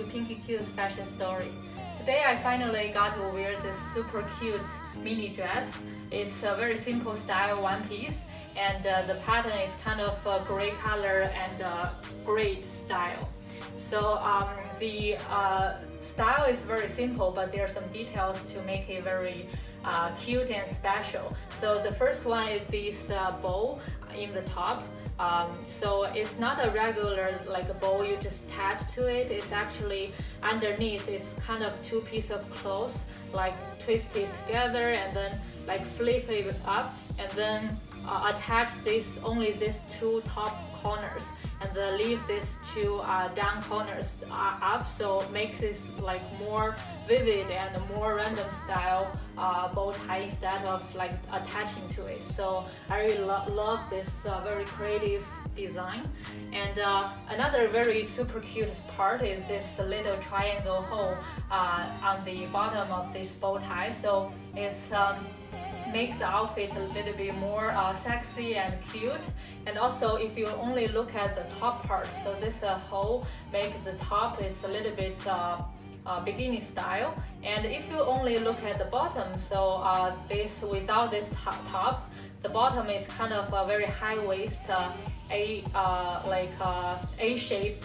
to Pinky Cute's fashion story. Today I finally got to wear this super cute mini dress. It's a very simple style one piece, and the pattern is kind of a gray color and gray style. So the style is very simple, but there are some details to make it very cute and special. So the first one is this bow in the top. So it's not a regular like a bow you just attach to it. It's actually underneath. It's kind of two pieces of cloth, like twisted together and then like flip it up, and then attach only these two top corners, and then leave these two down corners up, so it makes it like more vivid and more random style bow tie instead of like attaching to it. So I really love this very creative design. And another very super cute part is this little triangle hole on the bottom of this bow tie. So it's make the outfit a little bit more sexy and cute. And also if you only look at the top part, so this hole makes the top is a little bit bikini style. And if you only look at the bottom, so this without this top, the bottom is kind of a very high waist A-shaped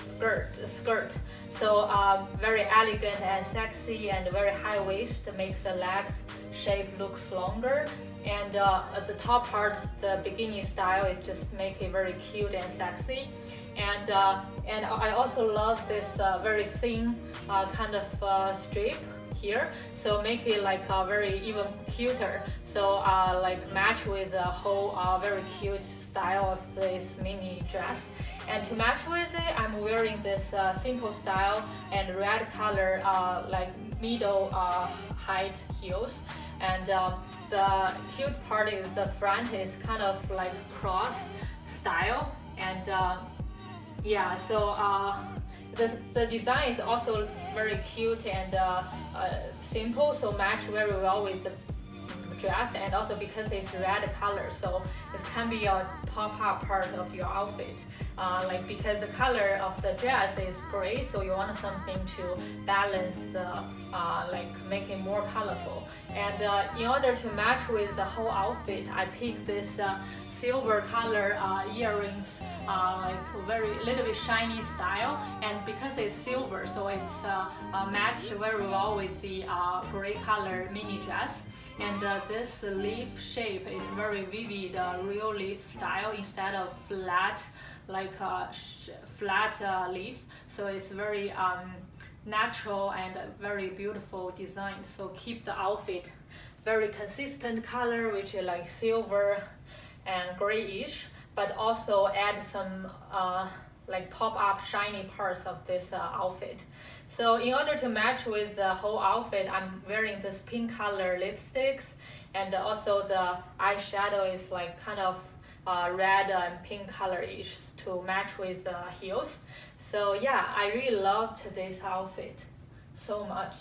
skirt. So very elegant and sexy and very high waist, makes the legs shape looks longer. And at the top part, the bikini style, it just make it very cute and sexy. And I also love this very thin kind of strip here, so make it like very even cuter. So like match with the whole very cute style of this mini dress. And to match with it, I'm wearing this simple style and red color like middle height heels. And the cute part is the front is kind of like cross style. And yeah, so the design is also very cute and simple, so match very well with the dress. And also because it's red color, so it can be a pop-up part of your outfit. Like because the color of the dress is gray, so you want something to balance the like make it more colorful. And in order to match with the whole outfit, I picked this silver color earrings, like very little bit shiny style. And because it's silver, so it's matched very well with the gray color mini dress. And this leaf shape is very vivid, real leaf style instead of flat, like flat leaf. So it's very natural and very beautiful design. So keep the outfit very consistent color, which is like silver and grayish, but also add some like pop-up shiny parts of this outfit. So in order to match with the whole outfit, I'm wearing this pink color lipsticks, and also the eyeshadow is like kind of red and pink color-ish to match with the heels. So yeah, I really loved this outfit so much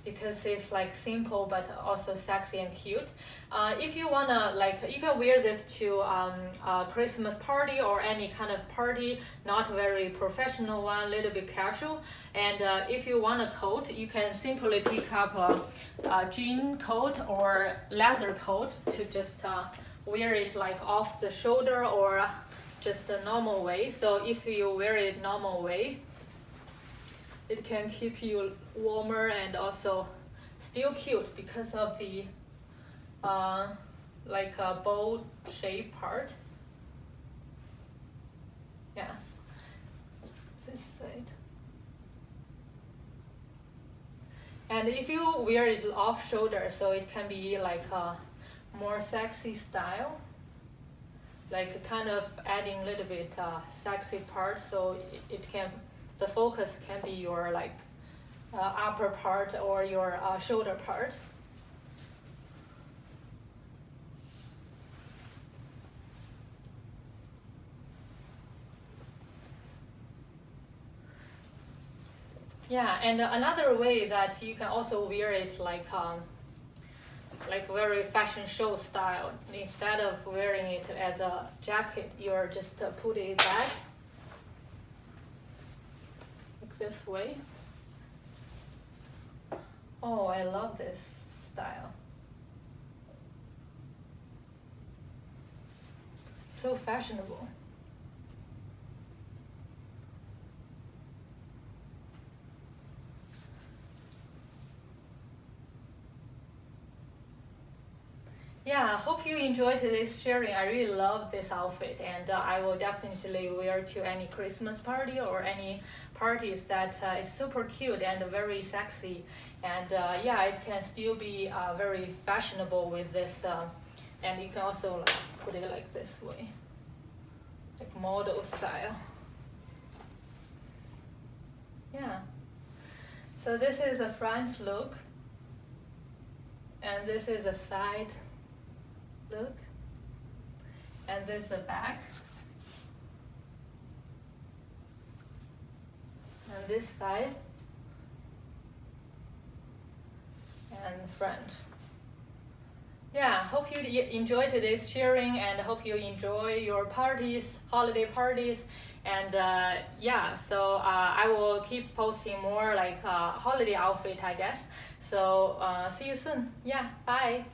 because it's like simple but also sexy and cute. If you wanna you can wear this to a Christmas party or any kind of party, not very professional one, little bit casual. And if you want a coat, you can simply pick up a jean coat or leather coat to just wear it like off the shoulder or just a normal way. So if you wear it normal way, it can keep you warmer and also still cute because of the like a bow shape part. Yeah, this side. And if you wear it off shoulder, so it can be like a more sexy style, like kind of adding a little bit sexy part, so it can, the focus can be your like upper part or your shoulder part. Yeah, and another way that you can also wear it like very fashion show style. Instead of wearing it as a jacket, you're just put it back like this way. Oh, I love this style. So fashionable. Yeah, I hope you enjoyed today's sharing. I really love this outfit, and I will definitely wear to any Christmas party or any parties that is super cute and very sexy. And yeah, it can still be very fashionable with this, and you can also like, put it like this way, like model style. Yeah. So this is a front look, and this is a side look, and this is the back, and this side, and front. Yeah, hope you enjoy today's sharing, and hope you enjoy your parties, holiday parties. And yeah, so I will keep posting more like holiday outfit, I guess. So see you soon. Yeah, bye.